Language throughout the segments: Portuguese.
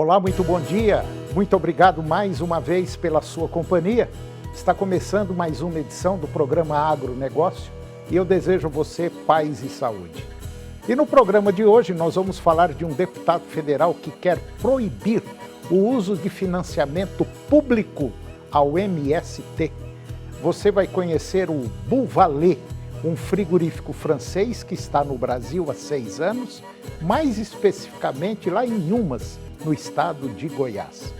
Olá, muito bom dia. Muito obrigado mais uma vez pela sua companhia. Está começando mais uma edição do programa Agronegócio e eu desejo a você paz e saúde. E no programa de hoje nós vamos falar de um deputado federal que quer proibir o uso de financiamento público ao MST. Você vai conhecer o Bovalet, um frigorífico francês que está no Brasil há 6 anos, mais especificamente lá em Humas, no estado de Goiás.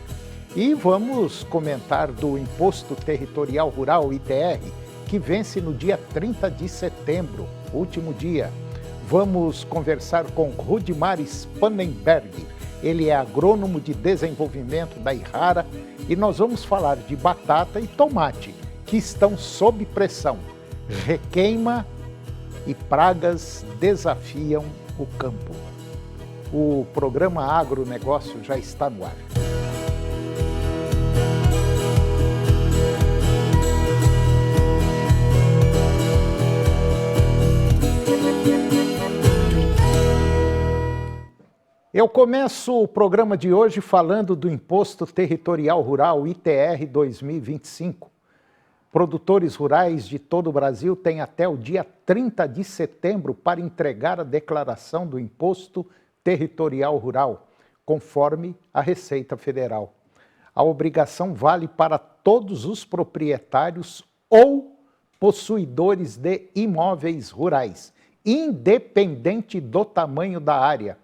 E vamos comentar do Imposto Territorial Rural, ITR, que vence no dia 30 de setembro, último dia. Vamos conversar com Rudimar Spangenberg, ele é agrônomo de desenvolvimento da Irrara, e nós vamos falar de batata e tomate, que estão sob pressão. Requeima e pragas desafiam o campo. O programa Agronegócio já está no ar. Eu começo o programa de hoje falando do Imposto Territorial Rural, ITR 2025. Produtores rurais de todo o Brasil têm até o dia 30 de setembro para entregar a declaração do Imposto Territorial Rural, conforme a Receita Federal. A obrigação vale para todos os proprietários ou possuidores de imóveis rurais, independente do tamanho da área.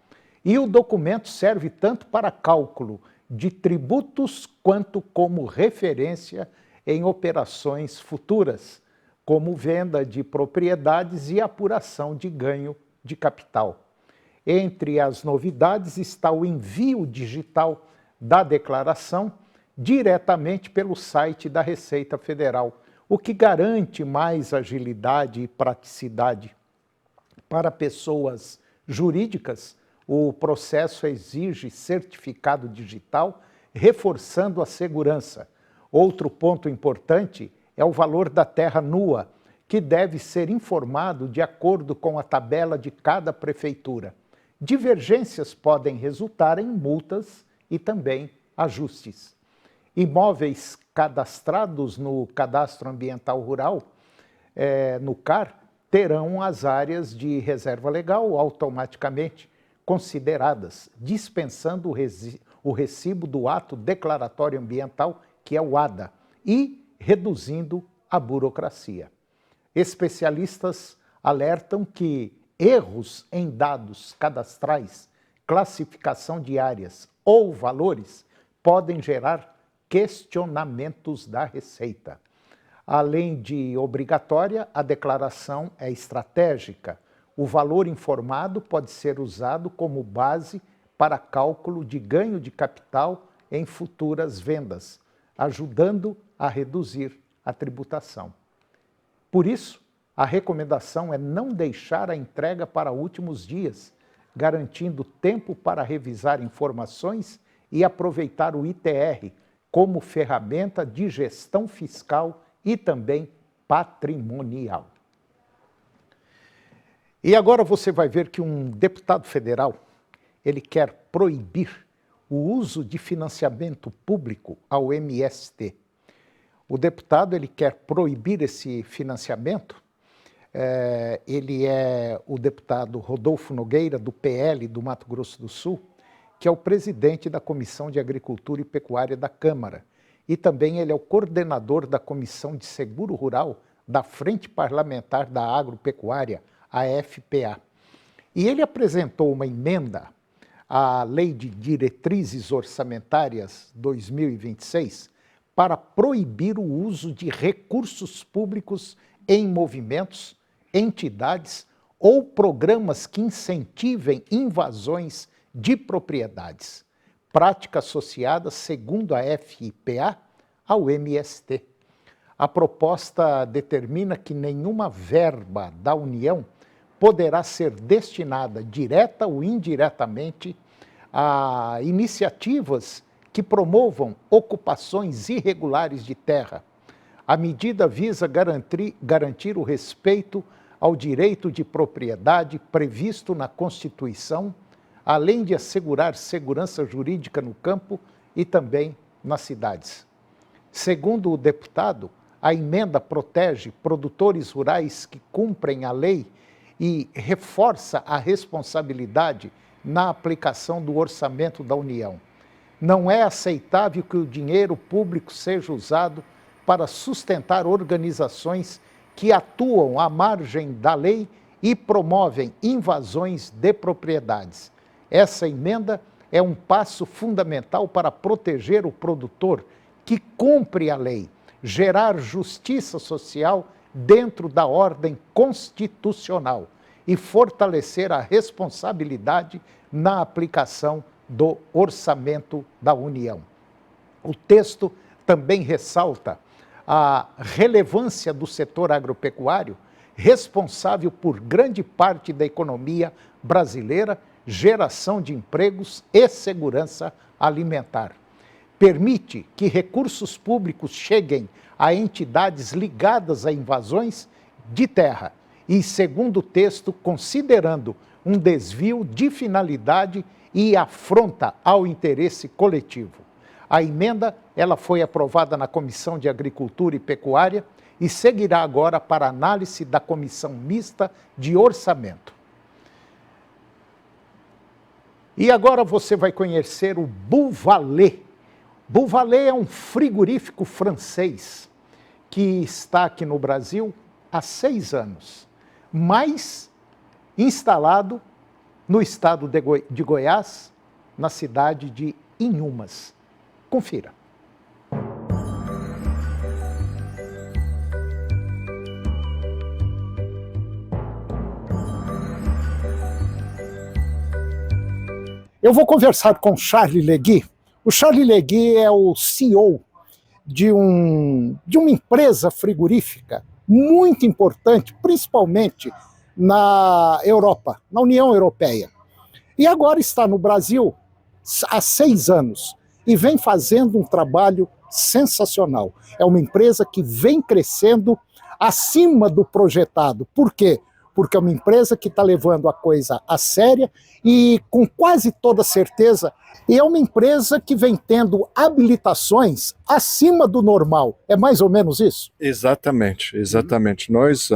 E o documento serve tanto para cálculo de tributos quanto como referência em operações futuras, como venda de propriedades e apuração de ganho de capital. Entre as novidades está o envio digital da declaração diretamente pelo site da Receita Federal, o que garante mais agilidade e praticidade. Para pessoas jurídicas, o processo exige certificado digital, reforçando a segurança. Outro ponto importante é o valor da terra nua, que deve ser informado de acordo com a tabela de cada prefeitura. Divergências podem resultar em multas e também ajustes. Imóveis cadastrados no Cadastro Ambiental Rural, no CAR, terão as áreas de reserva legal automaticamente consideradas, dispensando o recibo do ato declaratório ambiental, que é o ADA, e reduzindo a burocracia. Especialistas alertam que erros em dados cadastrais, classificação de áreas ou valores podem gerar questionamentos da Receita. Além de obrigatória, a declaração é estratégica. O valor informado pode ser usado como base para cálculo de ganho de capital em futuras vendas, ajudando a reduzir a tributação. Por isso, a recomendação é não deixar a entrega para últimos dias, garantindo tempo para revisar informações e aproveitar o ITR como ferramenta de gestão fiscal e também patrimonial. E agora você vai ver que um deputado federal, ele quer proibir o uso de financiamento público ao MST. O deputado, ele quer proibir esse financiamento. Ele é o deputado Rodolfo Nogueira, do PL do Mato Grosso do Sul, que é o presidente da Comissão de Agricultura e Pecuária da Câmara. E também ele é o coordenador da Comissão de Seguro Rural da Frente Parlamentar da Agropecuária, a FPA. E ele apresentou uma emenda à Lei de Diretrizes Orçamentárias 2026 para proibir o uso de recursos públicos em movimentos, entidades ou programas que incentivem invasões de propriedades, prática associada, segundo a FPA, ao MST. A proposta determina que nenhuma verba da União poderá ser destinada direta ou indiretamente a iniciativas que promovam ocupações irregulares de terra. A medida visa garantir o respeito ao direito de propriedade previsto na Constituição, além de assegurar segurança jurídica no campo e também nas cidades. Segundo o deputado, a emenda protege produtores rurais que cumprem a lei e reforça a responsabilidade na aplicação do orçamento da União. Não é aceitável que o dinheiro público seja usado para sustentar organizações que atuam à margem da lei e promovem invasões de propriedades. Essa emenda é um passo fundamental para proteger o produtor que cumpre a lei, gerar justiça social dentro da ordem constitucional e fortalecer a responsabilidade na aplicação do orçamento da União. O texto também ressalta a relevância do setor agropecuário, responsável por grande parte da economia brasileira, geração de empregos e segurança alimentar. Permite que recursos públicos cheguem a entidades ligadas a invasões de terra e, segundo o texto, considerando um desvio de finalidade e afronta ao interesse coletivo. A emenda ela foi aprovada na Comissão de Agricultura e Pecuária e seguirá agora para análise da Comissão Mista de Orçamento. E agora você vai conhecer o Bovalet. Bovalet é um frigorífico francês que está aqui no Brasil há 6 anos, mas instalado no estado de Goiás, na cidade de Inhumas. Confira. Eu vou conversar com Charles Legui. O Charles Legui é o CEO de uma empresa frigorífica muito importante, principalmente na Europa, na União Europeia. E agora está no Brasil há 6 anos e vem fazendo um trabalho sensacional. É uma empresa que vem crescendo acima do projetado. Por quê? Porque é uma empresa que está levando a coisa a séria e com quase toda certeza, e é uma empresa que vem tendo habilitações acima do normal. É mais ou menos isso? Exatamente, exatamente. Nós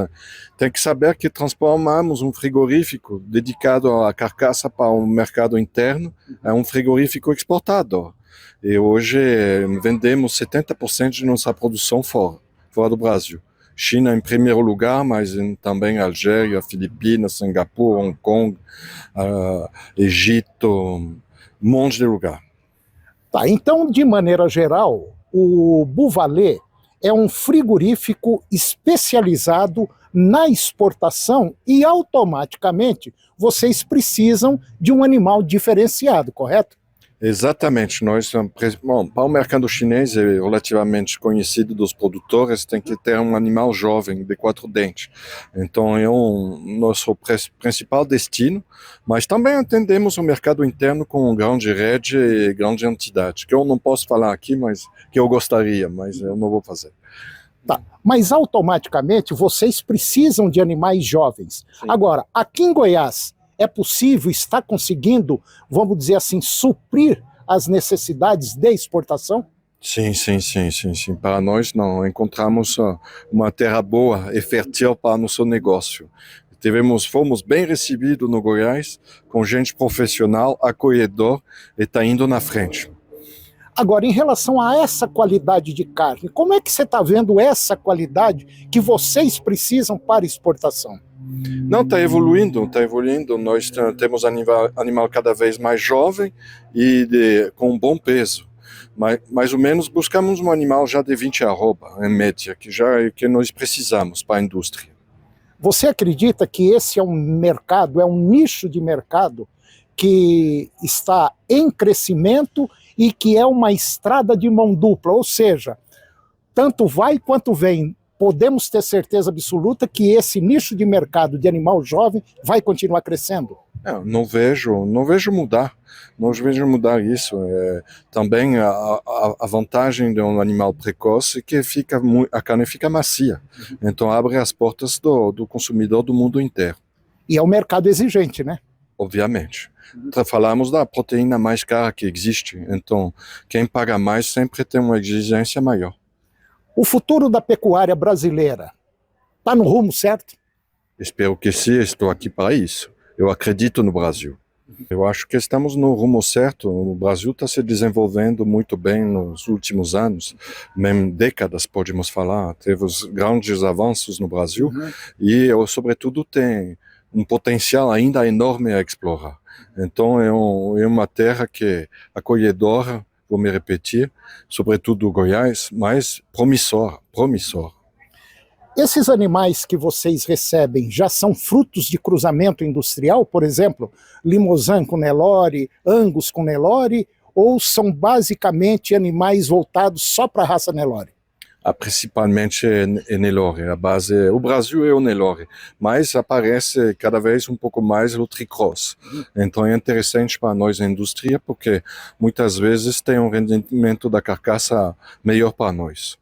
temos que saber que transformamos um frigorífico dedicado à carcaça para o mercado interno a um frigorífico exportador. E hoje vendemos 70% de nossa produção fora do Brasil. China em primeiro lugar, mas também Algéria, Filipinas, Singapura, Hong Kong, Egito, um monte de lugar. Tá, então, de maneira geral, o Bovalet é um frigorífico especializado na exportação e automaticamente vocês precisam de um animal diferenciado, correto? Exatamente, para o mercado chinês é relativamente conhecido dos produtores, tem que ter um animal jovem de 4 dentes. Então é nosso principal destino, mas também atendemos o mercado interno com grande rede e grande entidade, que eu não posso falar aqui, mas que eu gostaria, mas eu não vou fazer. Tá, mas automaticamente vocês precisam de animais jovens. Sim. Agora, aqui em Goiás, é possível, está conseguindo, vamos dizer assim, suprir as necessidades de exportação? Sim. Para nós, não encontramos uma terra boa e fértil para nosso negócio. Fomos bem recebidos no Goiás, com gente profissional, acolhedor, e está indo na frente. Agora, em relação a essa qualidade de carne, como é que você está vendo essa qualidade que vocês precisam para exportação? Não, está evoluindo. Nós temos animal cada vez mais jovem e com um bom peso. Mais ou menos buscamos um animal já de 20 arroba, em média, que nós precisamos para a indústria. Você acredita que esse é um mercado, é um nicho de mercado que está em crescimento e que é uma estrada de mão dupla, ou seja, tanto vai quanto vem? Podemos ter certeza absoluta que esse nicho de mercado de animal jovem vai continuar crescendo? Não vejo mudar. Não vejo mudar isso. Também a vantagem de um animal precoce é que a carne fica macia. Então abre as portas do consumidor do mundo inteiro. E é um mercado exigente, né? Obviamente. Falamos da proteína mais cara que existe, então quem paga mais sempre tem uma exigência maior. O futuro da pecuária brasileira está no rumo certo? Espero que sim, estou aqui para isso. Eu acredito no Brasil. Eu acho que estamos no rumo certo. O Brasil está se desenvolvendo muito bem nos últimos anos, mesmo décadas, podemos falar. Teve grandes avanços no Brasil e, sobretudo, tem um potencial ainda enorme a explorar. Então, é uma terra que é acolhedora, vou me repetir, sobretudo Goiás, mas promissor. Esses animais que vocês recebem já são frutos de cruzamento industrial, por exemplo, Limousin com Nelore, Angus com Nelore, ou são basicamente animais voltados só para a raça Nelore? Principalmente é Nelore, a base, o Brasil é o Nelore, mas aparece cada vez um pouco mais o Tricross. Então é interessante para nós a indústria, porque muitas vezes tem um rendimento da carcaça melhor para nós.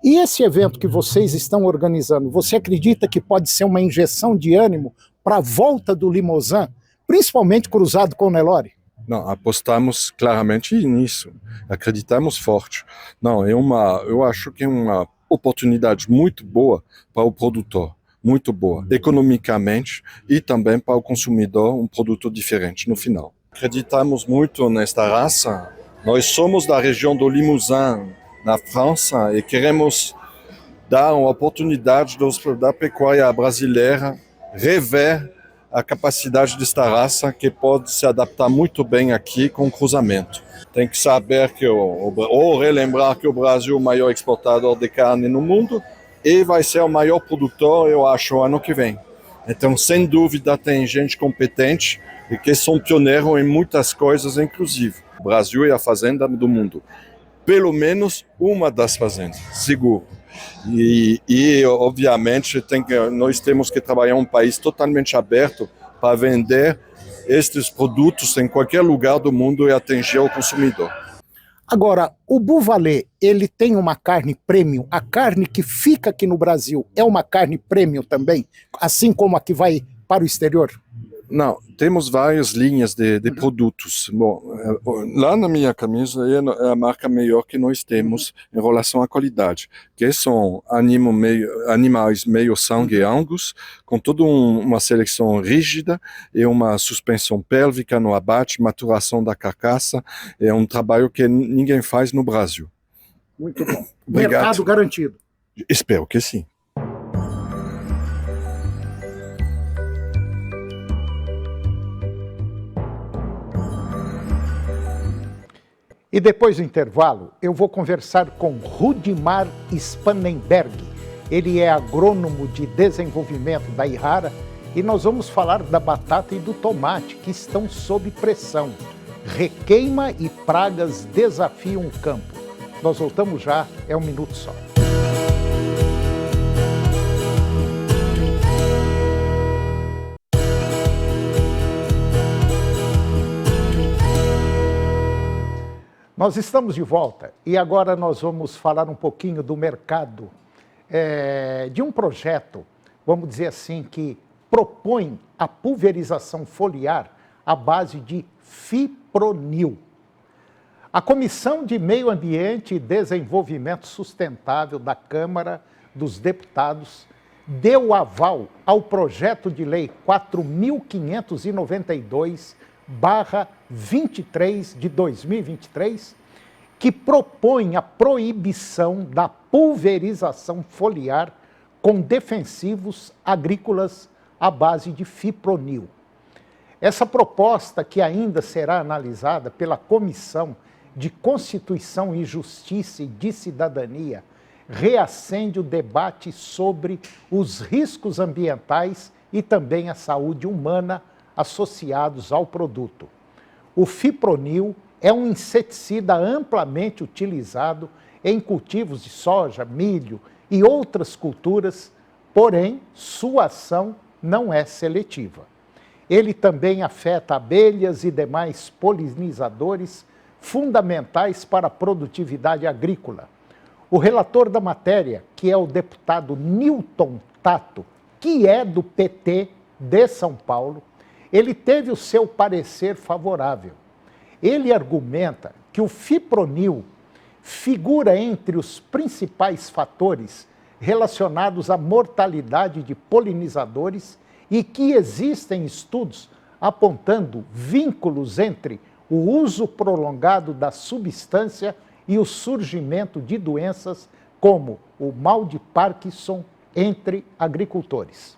E esse evento que vocês estão organizando, você acredita que pode ser uma injeção de ânimo para a volta do Limousin, principalmente cruzado com o Nelore? Não, apostamos claramente nisso, acreditamos forte. Não, eu acho que é uma oportunidade muito boa para o produtor, muito boa, economicamente e também para o consumidor, um produto diferente no final. Acreditamos muito nesta raça, nós somos da região do Limousin, na França, e queremos dar uma oportunidade da pecuária brasileira rever a capacidade desta raça que pode se adaptar muito bem aqui com o cruzamento. Tem que saber ou relembrar que o Brasil é o maior exportador de carne no mundo e vai ser o maior produtor, eu acho, ano que vem. Então, sem dúvida, tem gente competente e que são pioneiros em muitas coisas, inclusive. O Brasil é a fazenda do mundo. Pelo menos uma das fazendas, seguro. E obviamente, nós temos que trabalhar um país totalmente aberto para vender estes produtos em qualquer lugar do mundo e atingir o consumidor. Agora, o Bouvalé, ele tem uma carne premium. A carne que fica aqui no Brasil é uma carne premium também, assim como a que vai para o exterior? Não, temos várias linhas de produtos. Bom, lá na minha camisa é a marca melhor que nós temos em relação à qualidade, que são animais meio sangue Angus, com toda uma seleção rígida e uma suspensão pélvica no abate, maturação da carcaça. É um trabalho que ninguém faz no Brasil. Muito bom. Obrigado. Mercado garantido. Espero que sim. E depois do intervalo, eu vou conversar com Rudimar Spannenberg. Ele é agrônomo de desenvolvimento da Ihara e nós vamos falar da batata e do tomate que estão sob pressão. Requeima e pragas desafiam o campo. Nós voltamos já, é um minuto só. Nós estamos de volta e agora nós vamos falar um pouquinho do mercado, de um projeto, vamos dizer assim, que propõe a pulverização foliar à base de fipronil. A Comissão de Meio Ambiente e Desenvolvimento Sustentável da Câmara dos Deputados deu aval ao projeto de lei 4.592/23 de 2023, que propõe a proibição da pulverização foliar com defensivos agrícolas à base de fipronil. Essa proposta, que ainda será analisada pela Comissão de Constituição e Justiça e de Cidadania, reacende o debate sobre os riscos ambientais e também a saúde humana associados ao produto. O fipronil é um inseticida amplamente utilizado em cultivos de soja, milho e outras culturas, porém, sua ação não é seletiva. Ele também afeta abelhas e demais polinizadores fundamentais para a produtividade agrícola. O relator da matéria, que é o deputado Newton Tato, que é do PT de São Paulo, ele teve o seu parecer favorável. Ele argumenta que o fipronil figura entre os principais fatores relacionados à mortalidade de polinizadores e que existem estudos apontando vínculos entre o uso prolongado da substância e o surgimento de doenças como o mal de Parkinson entre agricultores.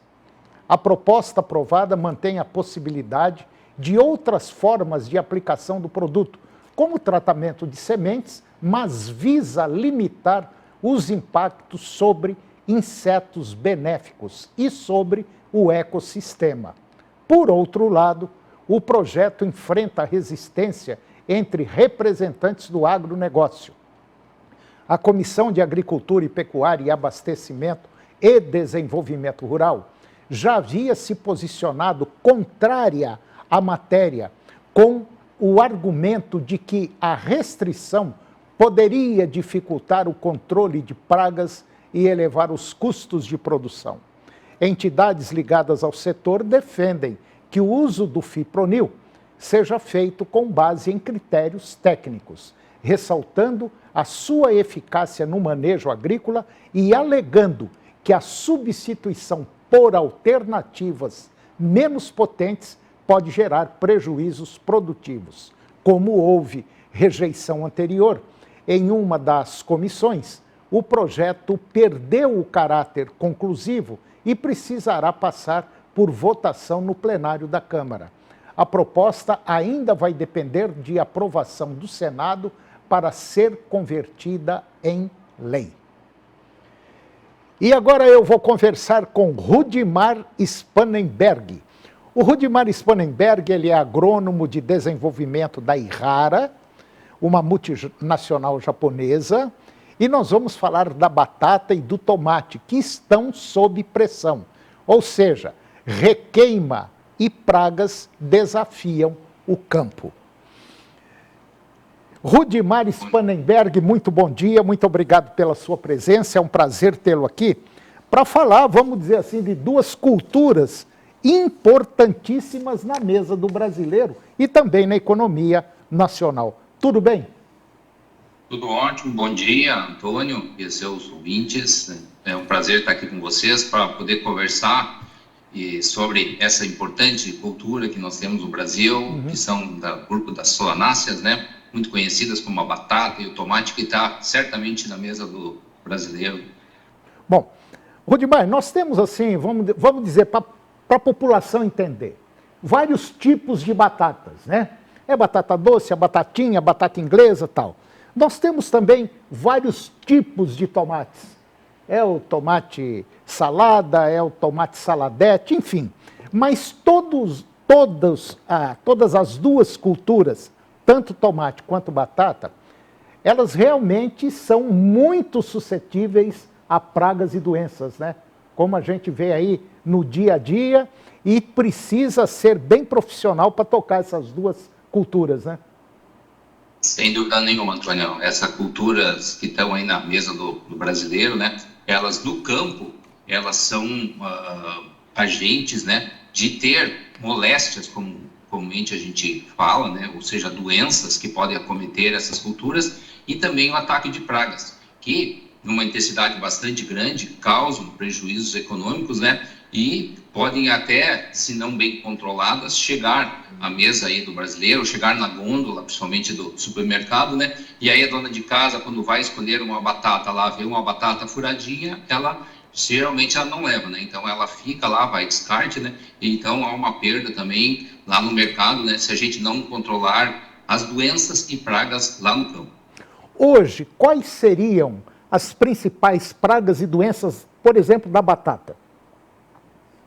A proposta aprovada mantém a possibilidade de outras formas de aplicação do produto, como o tratamento de sementes, mas visa limitar os impactos sobre insetos benéficos e sobre o ecossistema. Por outro lado, o projeto enfrenta resistência entre representantes do agronegócio. A Comissão de Agricultura e Pecuária e Abastecimento e Desenvolvimento Rural já havia se posicionado contrária à matéria, com o argumento de que a restrição poderia dificultar o controle de pragas e elevar os custos de produção. Entidades ligadas ao setor defendem que o uso do fipronil seja feito com base em critérios técnicos, ressaltando a sua eficácia no manejo agrícola e alegando que a substituição por alternativas menos potentes pode gerar prejuízos produtivos. Como houve rejeição anterior, em uma das comissões, o projeto perdeu o caráter conclusivo e precisará passar por votação no plenário da Câmara. A proposta ainda vai depender de aprovação do Senado para ser convertida em lei. E agora eu vou conversar com Rudimar Spangenberg. O Rudimar Spangenberg, ele é agrônomo de desenvolvimento da Ihara, uma multinacional japonesa, e nós vamos falar da batata e do tomate, que estão sob pressão. Ou seja, requeima e pragas desafiam o campo. Rudimar Spangenberg, muito bom dia, muito obrigado pela sua presença, é um prazer tê-lo aqui para falar, vamos dizer assim, de duas culturas importantíssimas na mesa do brasileiro e também na economia nacional. Tudo bem? Tudo ótimo, bom dia, Antônio e seus ouvintes. É um prazer estar aqui com vocês para poder conversar sobre essa importante cultura que nós temos no Brasil, que são do grupo das solanáceas, né? Muito conhecidas como a batata e o tomate, que está certamente na mesa do brasileiro. Bom, Rudimar, nós temos assim, vamos dizer, para a população entender, vários tipos de batatas, né? É batata doce, a batatinha, a batata inglesa e tal. Nós temos também vários tipos de tomates. É o tomate salada, é o tomate saladete, enfim. Mas todas as duas culturas, tanto tomate quanto batata, elas realmente são muito suscetíveis a pragas e doenças, né? Como a gente vê aí no dia a dia, e precisa ser bem profissional para tocar essas duas culturas, né? Sem dúvida nenhuma, Antônio. Essas culturas que estão aí na mesa do brasileiro, né? Elas no campo, elas são agentes, né? De ter moléstias, como comumente a gente fala, né? Ou seja, doenças que podem acometer essas culturas e também o ataque de pragas, que numa intensidade bastante grande causam prejuízos econômicos, né? E podem até, se não bem controladas, chegar à mesa aí do brasileiro, chegar na gôndola, principalmente do supermercado, né? E aí a dona de casa, quando vai escolher uma batata lá, vê uma batata furadinha, geralmente ela não leva, né? Então ela fica lá, vai descarte, né? E então há uma perda também lá no mercado, né? Se a gente não controlar as doenças e pragas lá no campo. Hoje, quais seriam as principais pragas e doenças, por exemplo, da batata?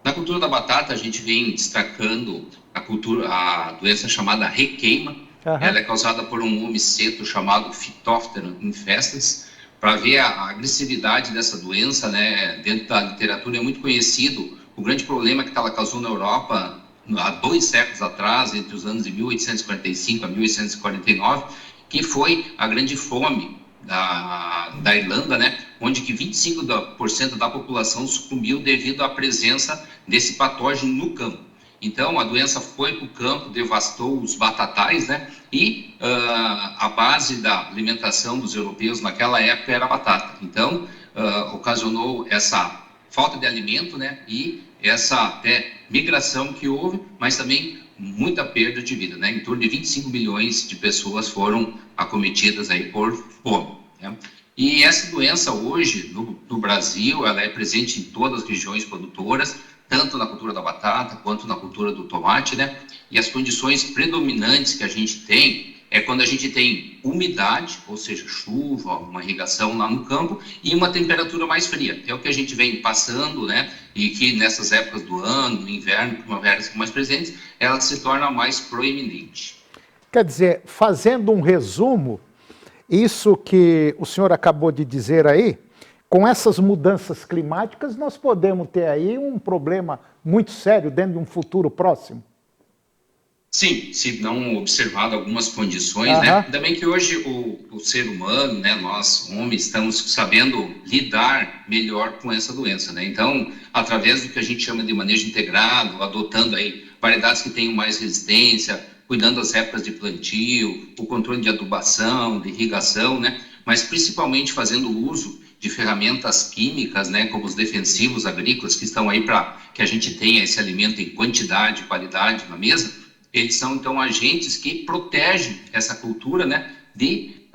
Na cultura da batata, a gente vem destacando a doença chamada requeima. Ela é causada por um homiceto chamado Phytophthora infestans. Para ver a agressividade dessa doença, né, dentro da literatura é muito conhecido o grande problema que ela causou na Europa há 2 séculos atrás, entre os anos de 1845 a 1849, que foi a grande fome da Irlanda, né, onde que 25% da população sucumbiu devido à presença desse patógeno no campo. Então, a doença foi para o campo, devastou os batatais, né? E a base da alimentação dos europeus naquela época era a batata. Então, ocasionou essa falta de alimento, né? E essa até migração que houve, mas também muita perda de vida, né? Em torno de 25 milhões de pessoas foram acometidas aí por fome, né? E essa doença hoje, no Brasil, ela é presente em todas as regiões produtoras, tanto na cultura da batata quanto na cultura do tomate, né? E as condições predominantes que a gente tem é quando a gente tem umidade, ou seja, chuva, uma irrigação lá no campo, e uma temperatura mais fria. É o que a gente vem passando, né? E que nessas épocas do ano, no inverno, primavera, são mais presentes, ela se torna mais proeminente. Quer dizer, fazendo um resumo, isso que o senhor acabou de dizer aí, com essas mudanças climáticas, nós podemos ter aí um problema muito sério dentro de um futuro próximo? Sim, se não observado algumas condições, né? Ainda bem que hoje o ser humano, né, nós homens, estamos sabendo lidar melhor com essa doença, né? Então, através do que a gente chama de manejo integrado, adotando aí variedades que tenham mais resistência, cuidando das épocas de plantio, o controle de adubação, de irrigação, né? Mas principalmente fazendo uso de ferramentas químicas, né, como os defensivos agrícolas, que estão aí para que a gente tenha esse alimento em quantidade e qualidade na mesa. Eles são, então, agentes que protegem essa cultura, né, de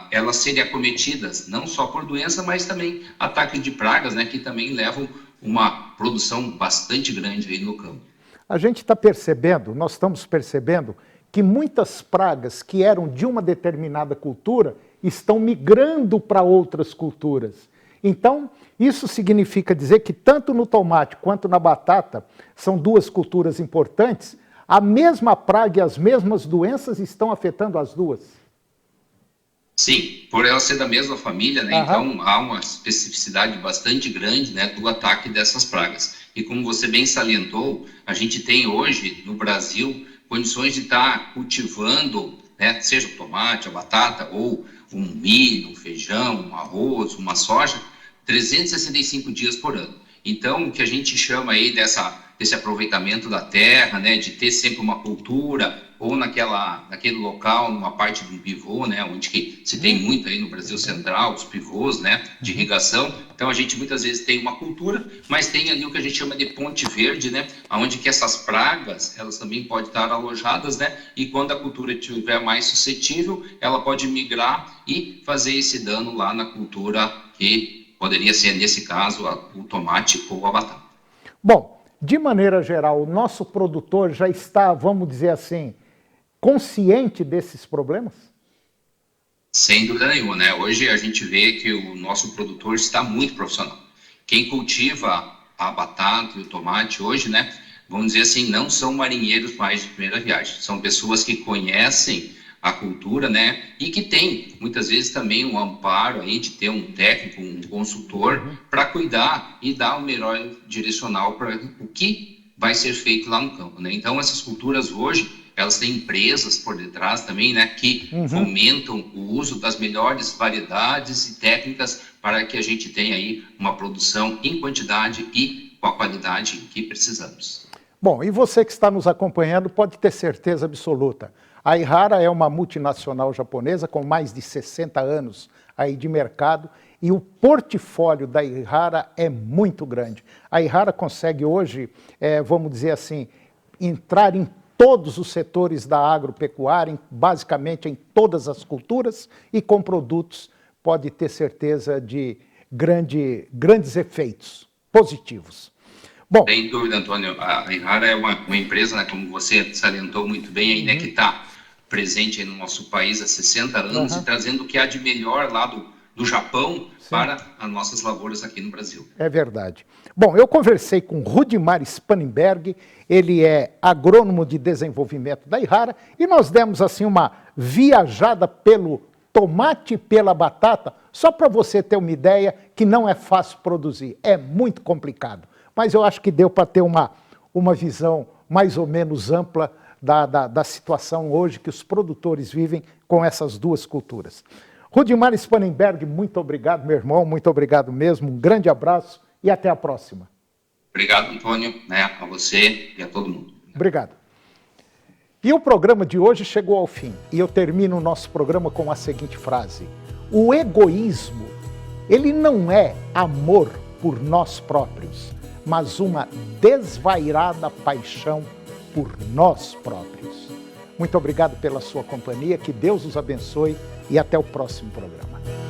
elas serem acometidas não só por doença, mas também ataque de pragas, né, que também levam uma produção bastante grande aí no campo. A gente está percebendo, nós estamos percebendo que muitas pragas que eram de uma determinada cultura estão migrando para outras culturas. Então, isso significa dizer que tanto no tomate quanto na batata, são duas culturas importantes, a mesma praga e as mesmas doenças estão afetando as duas. Sim, por ela ser da mesma família, né? Então há uma especificidade bastante grande, né, do ataque dessas pragas. E como você bem salientou, a gente tem hoje no Brasil condições de estar cultivando, né, seja o tomate, a batata, ou um milho, um feijão, um arroz, uma soja, 365 dias por ano. Então, o que a gente chama aí desse aproveitamento da terra, né, de ter sempre uma cultura, ou naquele local, numa parte de um pivô, né, onde que se tem muito aí no Brasil Central, os pivôs, né, de irrigação. Então, a gente muitas vezes tem uma cultura, mas tem ali o que a gente chama de ponte verde, né, onde que essas pragas, elas também podem estar alojadas, né, e quando a cultura estiver mais suscetível, ela pode migrar e fazer esse dano lá na cultura que poderia ser, nesse caso, o tomate ou a batata. Bom, de maneira geral, o nosso produtor já está, vamos dizer assim, consciente desses problemas? Sem dúvida nenhuma, né? Hoje a gente vê que o nosso produtor está muito profissional. Quem cultiva a batata e o tomate hoje, né, vamos dizer assim, não são marinheiros mais de primeira viagem. São pessoas que conhecem a cultura, né, e que tem, muitas vezes, também um amparo aí de ter um técnico, um consultor, para cuidar e dar o melhor direcional para o que vai ser feito lá no campo, né? Então, essas culturas hoje, elas têm empresas por detrás também, né, que fomentam o uso das melhores variedades e técnicas para que a gente tenha aí uma produção em quantidade e com a qualidade que precisamos. Bom, e você que está nos acompanhando pode ter certeza absoluta. A Ihara é uma multinacional japonesa com mais de 60 anos aí de mercado e o portfólio da Ihara é muito grande. A Ihara consegue hoje, vamos dizer assim, entrar em todos os setores da agropecuária, basicamente em todas as culturas e com produtos, pode ter certeza de grandes efeitos positivos. Bom, sem dúvida, Antônio, a Ihara é uma empresa, né, como você salientou muito bem, aí, né, que está presente aí no nosso país há 60 anos e trazendo o que há de melhor lá do Japão para as nossas lavouras aqui no Brasil. É verdade. Bom, eu conversei com Rudimar Spangenberg, ele é agrônomo de desenvolvimento da Ihara, e nós demos assim uma viajada pelo tomate e pela batata, só para você ter uma ideia que não é fácil produzir, é muito complicado. Mas eu acho que deu para ter uma visão mais ou menos ampla da situação hoje que os produtores vivem com essas duas culturas. Rudimar Spangenberg, muito obrigado, meu irmão, muito obrigado mesmo, um grande abraço e até a próxima. Obrigado, Antônio, né, a você e a todo mundo. Obrigado. E o programa de hoje chegou ao fim. E eu termino o nosso programa com a seguinte frase: o egoísmo, ele não é amor por nós próprios, mas uma desvairada paixão por nós próprios. Muito obrigado pela sua companhia, que Deus os abençoe e até o próximo programa.